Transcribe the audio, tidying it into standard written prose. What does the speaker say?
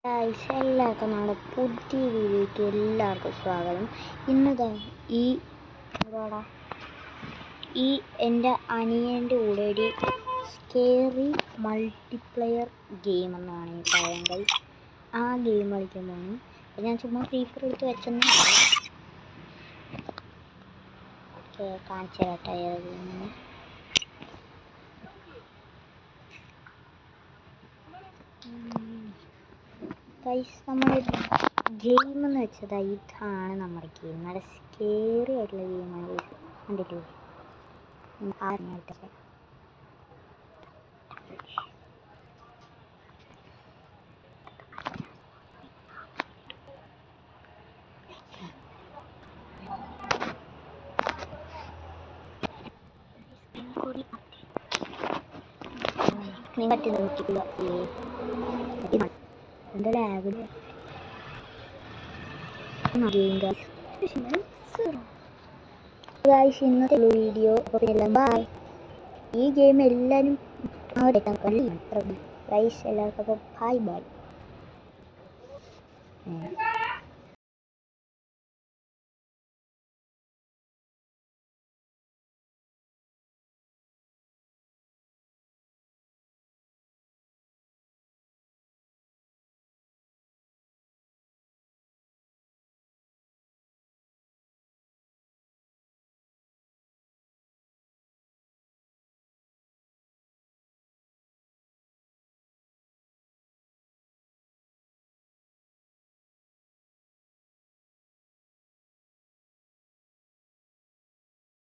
എല്ലാവർക്കും നമ്മുടെ പുതിയ വീഡിയോയ്ക്ക് എല്ലാവർക്കും സ്വാഗതം. ഇന്നതാ ഈ എൻ്റെ അനിയൻ്റെ കൂടെ ഒരു സ്കേറി മൾട്ടിപ്ലെയർ ഗെയിം എന്നാണ് എനിക്ക് പറയുന്നത്. ആ ഗെയിം കളിക്കുമ്പോഴാണ് ഞാൻ ചുമ്മാ ഫ്രീ ഫയർ എടുത്ത് വെച്ചെന്ന് കാണിച്ചു തരട്ടെ. നമ്മുടെ ഗെയിം എന്ന് വെച്ചത് ഇതാണ്. നമ്മുടെ ഗെയിം നല്ല സ്കേറി ആയിട്ടുള്ള ഗെയിമാണ്. കണ്ടില്ലേ? പറ്റി നോക്കില്ല എന്താ ലാഗ് ഇന്നത്തെ വീഡിയോ. ബൈ. ഈ ഗെയിം എല്ലാവരും എല്ലാവർക്കും ബൈ ബൈ.